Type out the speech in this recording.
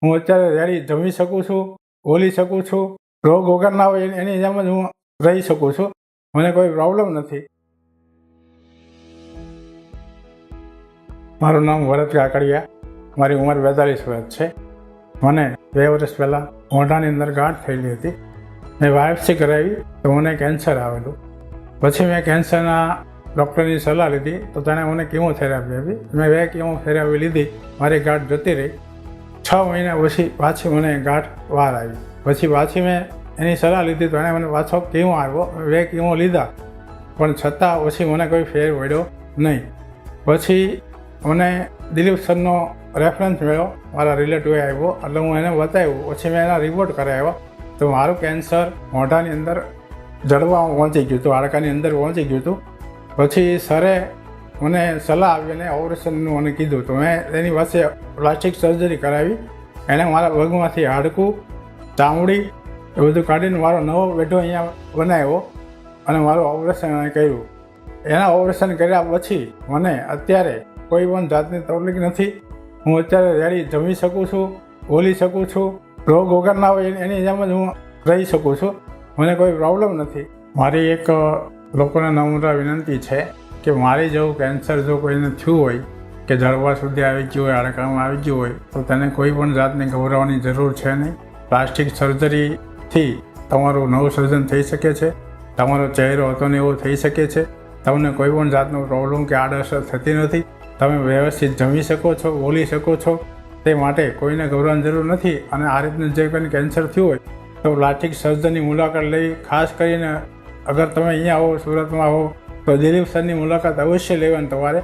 હું અત્યારે રેડી જમી શકું છું, બોલી શકું છું, રોગ વગરના હોય એની જેમ જ હું રહી શકું છું. મને કોઈ પ્રોબ્લેમ નથી. મારું નામ ભરત કાકડિયા. મારી ઉંમર 42 વર્ષ છે. મને 2 વર્ષ પહેલાં મોઢાની અંદર ગાંઠ થયેલી હતી. મેં બાયોપ્સી કરાવી તો મને કેન્સર આવેલું. પછી મેં કેન્સરના ડૉક્ટરની સલાહ લીધી તો તેણે મને કીમોથેરાપી આપી. મેં 2 કીમોથેરાપી લીધી, મારી ગાંઠ જતી રહી. 6 મહિના પછી પાછી મને ગાંઠ વાર આવી. પછી પાછી મેં એની સલાહ લીધી તો એણે મને પાછો કીમો આવ્યો. 2 કીમો લીધા પણ છતાં પછી મને કોઈ ફેર પડ્યો નહીં. પછી મને દિલીપ સરનો રેફરન્સ મળ્યો, મારા રિલેટિવે આવ્યો એટલે હું એને બતાવ્યું. પછી મેં એના રિપોર્ટ કરાવ્યા તો મારું કેન્સર મોઢાની અંદર જડવામાં પહોંચી ગયું હતું, હાડકાની અંદર પહોંચી ગયું હતું. પછી સરે મને સલાહ આપી અને ઓપરેશનનું મને કીધું તો મેં એની પાસે પ્લાસ્ટિક સર્જરી કરાવી. એણે મારા પગમાંથી હાડકું, ચામડી એ બધું કાઢીને મારો નવો બેઠો અહીંયા બનાવ્યો અને મારું ઓપરેશન એણે કર્યું. એના ઓપરેશન કર્યા પછી મને અત્યારે કોઈ પણ જાતની તકલીફ નથી. હું અત્યારે રેડી જમી શકું છું, બોલી શકું છું, રોગ વગરના હોય એની જેમ જ હું રહી શકું છું. મને કોઈ પ્રોબ્લેમ નથી. મારી એક લોકોને નમ્ર વિનંતી છે કે મારી જેવું કેન્સર જો કોઈને થયું હોય કે જડવા સુધી આવી ગયું હોય, હાડકામાં આવી ગયું હોય તો તેને કોઈ પણ જાતની ગભરાવાની જરૂર છે નહીં. પ્લાસ્ટિક સર્જરીથી તમારું નવું સર્જન થઈ શકે છે. તમારો ચહેરો હતો ને એવો થઈ શકે છે. તમને કોઈ પણ જાતનો પ્રોબ્લેમ કે આડઅસર થતી નથી. તમે વ્યવસ્થિત જમી શકો છો, બોલી શકો છો. તે માટે કોઈને ગભરાવાની જરૂર નથી. અને આ રીતનું જે કોઈને કેન્સર થયું હોય તો પ્લાસ્ટિક સર્જનની મુલાકાત લઈ, ખાસ કરીને અગર તમે અહીંયા આવો, સુરતમાં આવો તો દિલીપ સરની મુલાકાત અવશ્ય લેવાની તમારે.